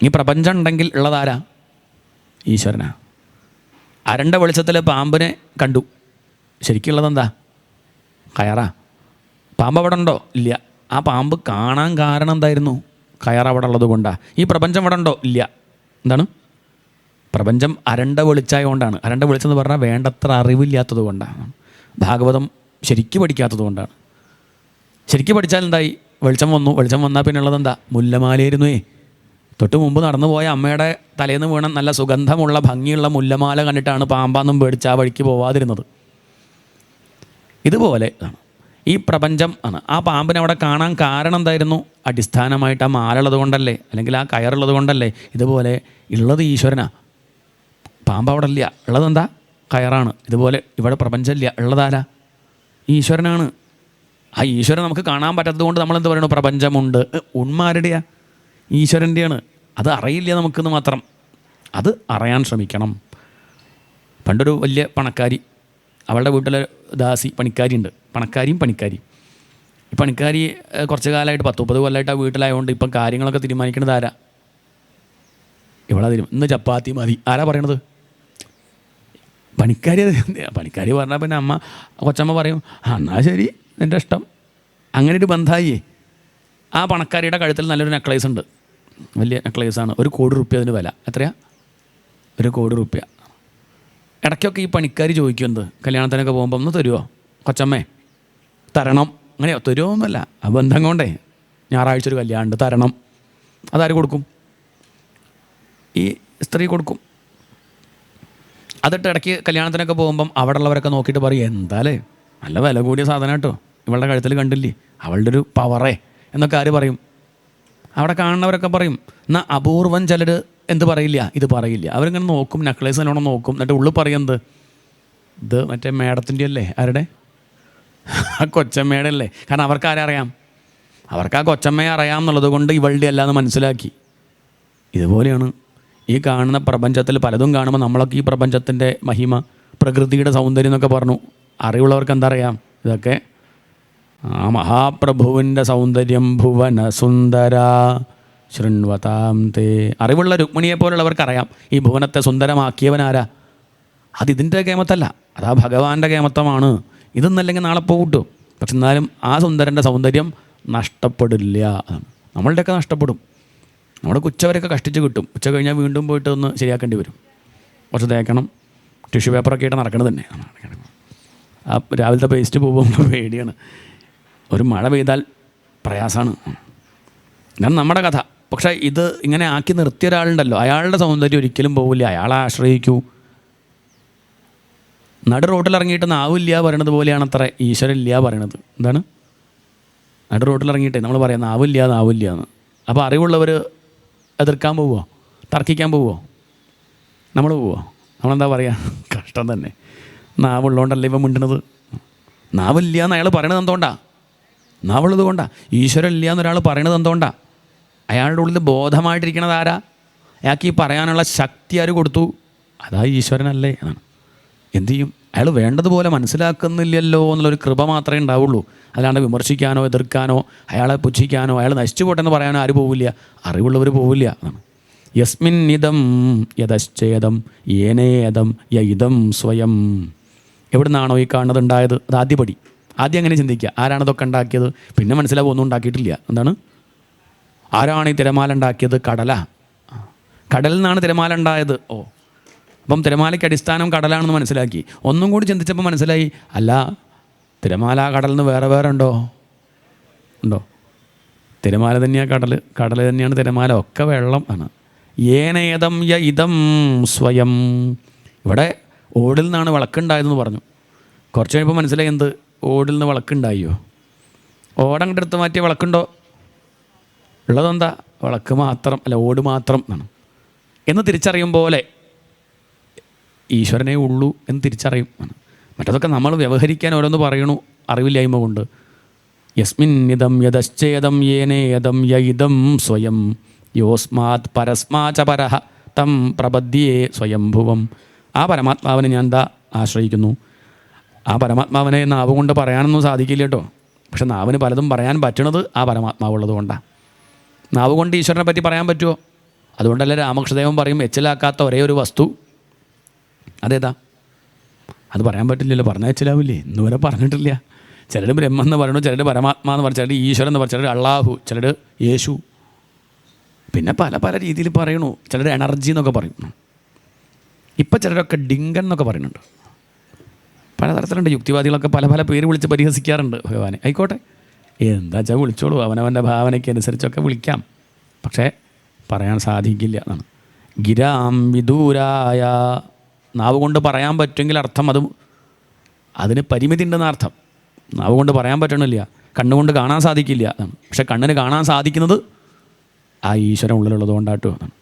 ഈ പ്രപഞ്ചം ഉണ്ടെങ്കിൽ ഉള്ളതാരാ? ഈശ്വരനാ. അരണ്ട വെളിച്ചത്തിൽ പാമ്പിനെ കണ്ടു. ശരിക്കുള്ളതെന്താ? കയറാ. പാമ്പ് അവിടെ ഉണ്ടോ? ഇല്ല. ആ പാമ്പ് കാണാൻ കാരണം എന്തായിരുന്നു? കയർ അവിടെ ഉള്ളത് കൊണ്ടാണ്. ഈ പ്രപഞ്ചം അവിടെ ഉണ്ടോ? ഇല്ല. എന്താണ്? പ്രപഞ്ചം അരണ്ട വെളിച്ചായതുകൊണ്ടാണ്. അരണ്ട വെളിച്ചം എന്ന് പറഞ്ഞാൽ വേണ്ടത്ര അറിവില്ലാത്തത് കൊണ്ടാണ്. ഭാഗവതം ശരിക്കും പഠിക്കാത്തത് കൊണ്ടാണ്. ശരിക്കും പഠിച്ചാൽ എന്തായി? വെളിച്ചം വന്നു. വെളിച്ചം വന്നാൽ പിന്നെ ഉള്ളതെന്താ? മുല്ലമാലയായിരുന്നേ. തൊട്ട് മുമ്പ് നടന്നു പോയ അമ്മയുടെ തലേന്ന് വീണ നല്ല സുഗന്ധമുള്ള ഭംഗിയുള്ള മുല്ലമാല കണ്ടിട്ടാണ് പാമ്പാന്നും പേടിച്ച് ആ വഴിക്ക് പോവാതിരുന്നത്. ഇതുപോലെ ഈ പ്രപഞ്ചം ആണ്. ആ പാമ്പിനെ അവിടെ കാണാൻ കാരണം എന്തായിരുന്നു? അടിസ്ഥാനമായിട്ട് ആ മാല ഉള്ളത് കൊണ്ടല്ലേ, അല്ലെങ്കിൽ ആ കയറുള്ളത് കൊണ്ടല്ലേ. ഇതുപോലെ ഉള്ളത് ഈശ്വരനാ. പാമ്പ് അവിടെ ഇല്ല. ഉള്ളതെന്താ? കയറാണ്. ഇതുപോലെ ഇവിടെ പ്രപഞ്ചമില്ല. ഉള്ളതാരാ? ഈശ്വരനാണ്. ആ ഈശ്വരൻ നമുക്ക് കാണാൻ പറ്റാത്തത് കൊണ്ട് നമ്മളെന്ത് പറയണു? പ്രപഞ്ചമുണ്ട്. ഉന്മാരുടെയാ? ഈശ്വരൻ്റെയാണ്. അത് അറിയില്ല നമുക്കെന്ന് മാത്രം. അത് അറിയാൻ ശ്രമിക്കണം. പണ്ടൊരു വലിയ പണക്കാരി, അവളുടെ വീട്ടിലെ ദാസി പണിക്കാരിയുണ്ട്. പണക്കാരിയും പണിക്കാരിയും. ഈ പണിക്കാരി കുറച്ച് കാലമായിട്ട് 10-30 കൊല്ലമായിട്ട് ആ വീട്ടിലായതുകൊണ്ട് ഇപ്പം കാര്യങ്ങളൊക്കെ തീരുമാനിക്കുന്നത് ആരാ? ഇവളാ ഇന്ന് ചപ്പാത്തി മതി. ആരാ പറയണത്? പണിക്കാരി. പണിക്കാരി പറഞ്ഞാൽ പിന്നെ അമ്മ കൊച്ചമ്മ പറയും എന്നാൽ ശരി, എൻ്റെ ഇഷ്ടം. അങ്ങനെ ഒരു ബന്ധമായി. ആ പണക്കാരിയുടെ കഴുത്തിൽ നല്ലൊരു നെക്ലേസ് ഉണ്ട്. വലിയ നെക്ലേസാണ്. 1 കോടി റുപ്യ അതിന് വില. എത്രയാ? 1 കോടി റുപ്യ. ഇടയ്ക്കൊക്കെ ഈ പണിക്കാരി ചോദിക്കുന്നത് കല്യാണത്തിനൊക്കെ പോകുമ്പോൾ ഒന്ന് തരുമോ കൊച്ചമ്മേ? തരണം. അങ്ങനെയോ? തരുമോന്നല്ല, ആ ബന്ധം കൊണ്ടേ. ഞായറാഴ്ച ഒരു കല്യാണം തരണം. അതാര് കൊടുക്കും? ഈ സ്ത്രീ കൊടുക്കും. അതിട്ട് ഇടയ്ക്ക് കല്യാണത്തിനൊക്കെ പോകുമ്പം അവിടെ ഉള്ളവരൊക്കെ നോക്കിയിട്ട് പറയും എന്താലേ നല്ല വില കൂടിയ സാധനം കേട്ടോ, ഇവളുടെ കഴുത്തിൽ കണ്ടില്ലേ, അവളുടെ ഒരു പവറേ എന്നൊക്കെ ആര് പറയും? അവിടെ കാണുന്നവരൊക്കെ പറയും. എന്നാൽ അപൂർവം ചിലർ എന്ത് പറയില്ല? ഇത് പറയില്ല. അവരിങ്ങനെ നോക്കും, നെക്ലേസ് നല്ലോണം നോക്കും. എന്നിട്ട് ഉള്ളിൽ പറയുന്നത് ഇത് മറ്റേ മേഡത്തിൻ്റെ അല്ലേ? ആരുടെ? ആ കൊച്ചമ്മയുടെ അല്ലേ? കാരണം അവർക്ക് ആരെ അറിയാം? അവർക്ക് ആ കൊച്ചമ്മയെ അറിയാം എന്നുള്ളത് കൊണ്ട് ഇവളുടെ അല്ലാന്ന് മനസ്സിലാക്കി. ഇതുപോലെയാണ് ഈ കാണുന്ന പ്രപഞ്ചത്തിൽ പലതും കാണുമ്പോൾ നമ്മളൊക്കെ ഈ പ്രപഞ്ചത്തിൻ്റെ മഹിമ, പ്രകൃതിയുടെ സൗന്ദര്യം എന്നൊക്കെ പറഞ്ഞു. അറിവുള്ളവർക്ക് എന്താ അറിയാം? ഇതൊക്കെ ആ മഹാപ്രഭുവിൻ്റെ സൗന്ദര്യം ഭുവന സുന്ദര ശൃണ്വതാം തേ. അറിവുള്ള രുക്മിണിയെ പോലുള്ളവർക്കറിയാം ഈ ഭുവനത്തെ സുന്ദരമാക്കിയവനാരാ? അതിതിൻ്റെ കേമത്തല്ല, അതാ ഭഗവാന്റെ കേമത്വമാണ്. ഇതൊന്നല്ലെങ്കിൽ നാളെ പോകട്ടു. പക്ഷെ എന്നാലും ആ സുന്ദരൻ്റെ സൗന്ദര്യം നഷ്ടപ്പെടില്ല. നമ്മളുടെയൊക്കെ നഷ്ടപ്പെടും. നമ്മുടെ ഉച്ചവരെയൊക്കെ കഷ്ടിച്ച് കിട്ടും. ഉച്ച കഴിഞ്ഞാൽ വീണ്ടും പോയിട്ട് ഒന്ന് ശരിയാക്കേണ്ടി വരും. കുറച്ച് തേക്കണം. ടിഷ്യൂ പേപ്പറൊക്കെ ആയിട്ട് നടക്കണം തന്നെ. ആ രാവിലത്തെ പേസ്റ്റ് പോകുമ്പോൾ പേടിയാണ്. ഒരു മഴ പെയ്താൽ പ്രയാസമാണ്. ഇതാണ് നമ്മുടെ കഥ. പക്ഷേ ഇത് ഇങ്ങനെ ആക്കി നിർത്തിയ ഒരാളുണ്ടല്ലോ, അയാളുടെ സൗന്ദര്യം ഒരിക്കലും പോവില്ല. അയാളെ ആശ്രയിക്കൂ. നടു റോട്ടിലിറങ്ങിയിട്ട് നാവില്ല പറയണത് പോലെയാണ് അത്ര ഈശ്വരനില്ല പറയണത്. എന്താണ്? നടു റോട്ടിലിറങ്ങിയിട്ടേ നമ്മൾ പറയാം നാവില്ല നാവില്ല എന്ന്. അപ്പോൾ അറിവുള്ളവർ എതിർക്കാൻ പോവുമോ? തർക്കിക്കാൻ പോവുമോ? നമ്മൾ പോവുമോ? നമ്മളെന്താ പറയുക? കഷ്ടം തന്നെ. നാവുള്ളതുകൊണ്ടല്ലേ ഇവ മിണ്ടണത്. നാവില്ല എന്ന് അയാൾ പറയണത് എന്തുകൊണ്ടാണ്? നാവുള്ളത് കൊണ്ടാണ്. ഈശ്വരൻ ഇല്ല എന്നൊരാൾ പറയണത് എന്തുകൊണ്ടാണ്? അയാളുടെ ഉള്ളിൽ ബോധമായിട്ടിരിക്കണത് ആരാ? അയാൾക്ക് ഈ പറയാനുള്ള ശക്തി ആര് കൊടുത്തു? അതാ ഈശ്വരനല്ലേ എന്നാണ്. എന്തു ചെയ്യും? അയാൾ വേണ്ടതുപോലെ മനസ്സിലാക്കുന്നില്ലല്ലോ എന്നുള്ളൊരു കൃപ മാത്രമേ ഉണ്ടാവുള്ളൂ. അല്ലാണ്ട് വിമർശിക്കാനോ എതിർക്കാനോ അയാളെ പുച്ഛിക്കാനോ അയാൾ നശിച്ചു പോട്ടെന്ന് പറയാനോ ആര് പോവില്ല? അറിവുള്ളവർ പോവില്ല എന്നാണ്. യസ്മിന്നിദം യതശ്ചേദം യേനേദം യൈദം സ്വയം. എവിടെ നിന്നാണോ ഈ കാണുന്നത് ഉണ്ടായത്? അത് ആദ്യപടി. ആദ്യം അങ്ങനെ ചിന്തിക്കുക, ആരാണിതൊക്കെ ഉണ്ടാക്കിയത്? പിന്നെ മനസ്സിലാവും ഒന്നും ഉണ്ടാക്കിയിട്ടില്ല. എന്താണ്? ആരാണ് ഈ തിരമാല ഉണ്ടാക്കിയത്? കടല. കടലിൽ നിന്നാണ് തിരമാല ഉണ്ടായത്. ഓ, അപ്പം തിരമാലയ്ക്ക് അടിസ്ഥാനം കടലാണെന്ന് മനസ്സിലാക്കി. ഒന്നും കൂടി ചിന്തിച്ചപ്പോൾ മനസ്സിലായി, അല്ല, തിരമാല കടലിൽ നിന്ന് വേറെ വേറെ ഉണ്ടോ? തിരമാല തന്നെയാണ് കടൽ, കടൽ തന്നെയാണ് തിരമാല, ഒക്കെ വെള്ളം ആണ്. ഏനേദം യൈദം സ്വയം. ഇവിടെ ഓടിൽ നിന്നാണ് വിളക്കുണ്ടായതെന്ന് പറഞ്ഞു. കുറച്ച് കഴിയുമ്പോൾ മനസ്സിലായി എന്ത്? ഓടിൽ നിന്ന് വിളക്കുണ്ടായോ? ഓടങ്ങോട്ട് എടുത്ത് മാറ്റിയ വിളക്കുണ്ടോ? ഉള്ളതെന്താ? വിളക്ക് മാത്രം, അല്ല ഓട് മാത്രം എന്നാണ്. എന്ന് തിരിച്ചറിയും പോലെ ഈശ്വരനേ ഉള്ളൂ എന്ന് തിരിച്ചറിയും. മറ്റതൊക്കെ നമ്മൾ വ്യവഹരിക്കാൻ ഓരോന്ന് പറയണു അറിവില്ലായ്മ കൊണ്ട്. യസ്മിന്നിദം യതശ്ചേദം യേനേദം യൈദം സ്വയം യോസ്മാത് പരസ്മാച പരഃ തം പ്രപദ്യേ സ്വയംഭുവം. ആ പരമാത്മാവിനെ ഞാൻ എന്താ ആശ്രയിക്കുന്നു. ആ പരമാത്മാവിനെ നാവ് കൊണ്ട് പറയാനൊന്നും സാധിക്കില്ല കേട്ടോ. പക്ഷെ നാവിന് പലതും പറയാൻ പറ്റണത് ആ പരമാത്മാവുള്ളത് കൊണ്ടാണ്. നാവ് കൊണ്ട് ഈശ്വരനെ പറ്റി പറയാൻ പറ്റുമോ? അതുകൊണ്ടല്ലേ രാമകൃഷ്ണദേവൻ പറയും എച്ചിലാക്കാത്ത ഒരേ ഒരു വസ്തു അതേതാ? അത് പറയാൻ പറ്റില്ലല്ലോ, പറഞ്ഞാൽ എച്ചിലാവില്ലേ? ഇന്ന് വരെ പറഞ്ഞിട്ടില്ല. ചിലർ ബ്രഹ്മം എന്ന് പറയണു, ചിലർ പരമാത്മാ എന്ന് പറഞ്ഞു, ചിലർ ഈശ്വരൻ എന്ന് പറഞ്ഞു, ചിലർ അള്ളാഹു, ചിലർ യേശു, പിന്നെ പല പല രീതിയിൽ പറയണു. ചിലർ എനർജി എന്നൊക്കെ പറയും. ഇപ്പം ചിലരൊക്കെ ഡിങ്കൻ എന്നൊക്കെ പറയുന്നുണ്ട്. പലതരത്തിലുണ്ട്. യുക്തിവാദികളൊക്കെ പല പല പേര് വിളിച്ച് പരിഹസിക്കാറുണ്ട് ഭഗവാനെ. ആയിക്കോട്ടെ, എന്താ വെച്ചാൽ വിളിച്ചോളൂ, അവനവൻ്റെ ഭാവനയ്ക്ക് അനുസരിച്ചൊക്കെ വിളിക്കാം. പക്ഷേ പറയാൻ സാധിക്കില്ല എന്നാണ്. ഗിരാം വിദൂരായ, നാവ് കൊണ്ട് പറയാൻ പറ്റുമെങ്കിൽ അർത്ഥം അതിന് പരിമിതി ഉണ്ടെന്ന അർത്ഥം. നാവ് കൊണ്ട് പറയാൻ പറ്റണില്ല, കണ്ണുകൊണ്ട് കാണാൻ സാധിക്കില്ല എന്നാണ്. പക്ഷെ കണ്ണിന് കാണാൻ സാധിക്കുന്നത് ആ ഈശ്വരൻ ഉള്ളിലുള്ളത് കൊണ്ടാട്ടോ എന്നാണ്.